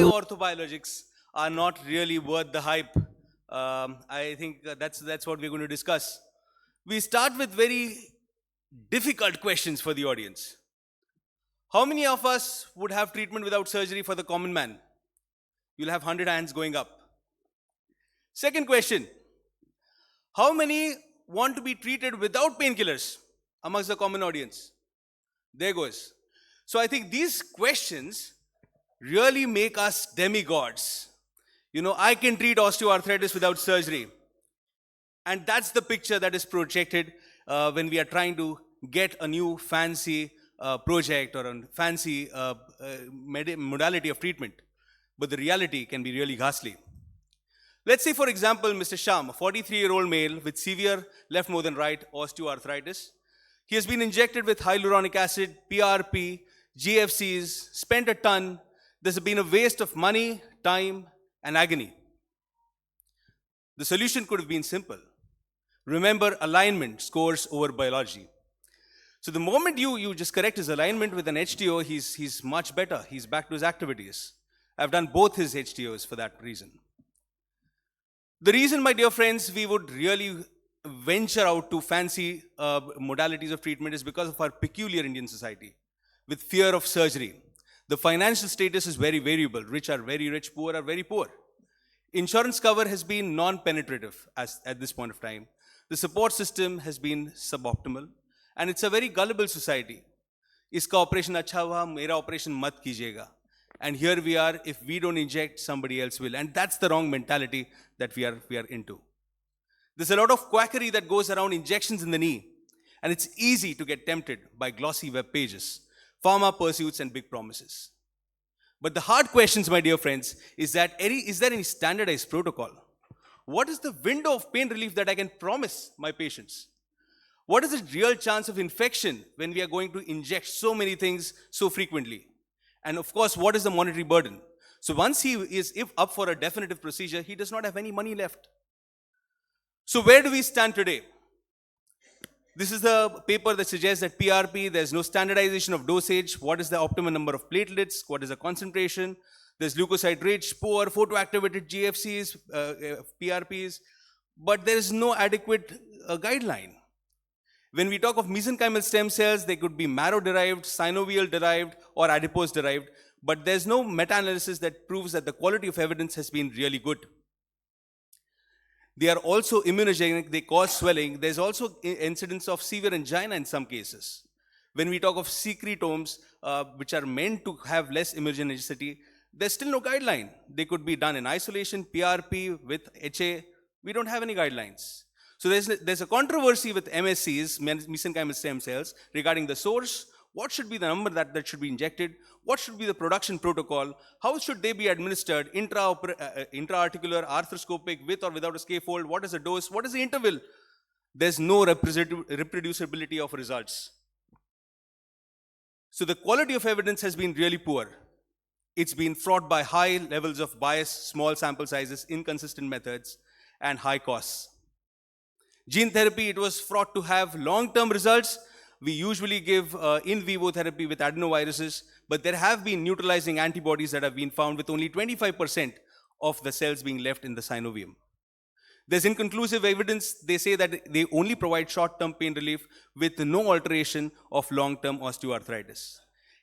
Orthobiologics are not really worth the hype. I think that's what we're going to discuss. We start with very difficult questions for the audience. How many of us would have treatment without surgery for the common man? You'll have 100 hands going up. Second question. How many want to be treated without painkillers amongst the common audience? There goes. So I think these questions really make us demigods. I can treat osteoarthritis without surgery. And that's the picture that is projected when we are trying to get a new fancy project or a fancy modality of treatment. But the reality can be really ghastly. Let's say, for example, Mr. Sham, a 43-year-old male with severe left more than right osteoarthritis. He has been injected with hyaluronic acid, PRP, GFCs, spent a ton. There's been a waste of money, time, and agony. The solution could have been simple. Remember, alignment scores over biology. So the moment you just correct his alignment with an HTO, he's much better. He's back to his activities. I've done both his HTOs for that reason. The reason, my dear friends, we would really venture out to fancy modalities of treatment is because of our peculiar Indian society with fear of surgery. The financial status is very variable. Rich are very rich, poor are very poor. Insurance cover has been non-penetrative at this point of time. The support system has been suboptimal. And it's a very gullible society. Iska operation acha hua, mera operation mat kijiyega. And here we are, if we don't inject, somebody else will. And that's the wrong mentality that we are into. There's a lot of quackery that goes around injections in the knee. And it's easy to get tempted by glossy web pages, pharma pursuits, and big promises. But the hard questions, my dear friends, is there any standardized protocol? What is the window of pain relief that I can promise my patients? What is the real chance of infection when we are going to inject so many things so frequently? And of course, what is the monetary burden? So once he is up for a definitive procedure, he does not have any money left. So where do we stand today? This is the paper that suggests that PRP, there's no standardization of dosage. What is the optimum number of platelets? What is the concentration? There's leukocyte-rich, poor, photoactivated GFCs, PRPs, but there is no adequate guideline. When we talk of mesenchymal stem cells, they could be marrow-derived, synovial-derived, or adipose-derived, but there's no meta-analysis that proves that the quality of evidence has been really good. They are also immunogenic, they cause swelling. There's also incidence of severe angina in some cases. When we talk of secretomes, which are meant to have less immunogenicity, there's still no guideline. They could be done in isolation, PRP with HA. We don't have any guidelines. So there's a controversy with MSCs, mesenchymal stem cells, regarding the source. What should be the number that should be injected? What should be the production protocol? How should they be administered? Intra-articular, arthroscopic, with or without a scaffold? What is the dose? What is the interval? There's no reproducibility of results. So the quality of evidence has been really poor. It's been fraught by high levels of bias, small sample sizes, inconsistent methods, and high costs. Gene therapy, it was fraught to have long-term results. We usually give in vivo therapy with adenoviruses, but there have been neutralizing antibodies that have been found with only 25% of the cells being left in the synovium. There's inconclusive evidence. They say that they only provide short-term pain relief with no alteration of long-term osteoarthritis.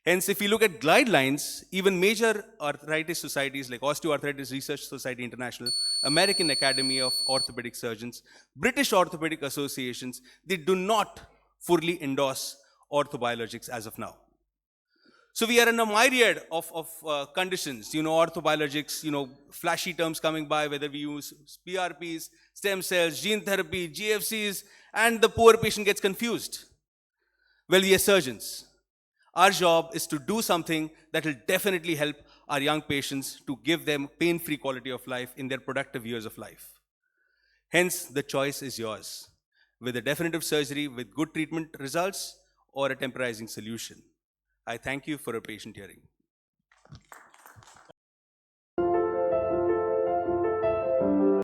Hence, if you look at guidelines, even major arthritis societies like Osteoarthritis Research Society International, American Academy of Orthopaedic Surgeons, British Orthopaedic Associations, they do not fully endorse orthobiologics as of now. So we are in a myriad of conditions, orthobiologics, flashy terms coming by, whether we use PRPs, stem cells, gene therapy, GFCs, and the poor patient gets confused. Well, we are surgeons. Our job is to do something that will definitely help our young patients to give them pain-free quality of life in their productive years of life. Hence, the choice is yours, with a definitive surgery with good treatment results or a temporizing solution. I thank you for a patient hearing.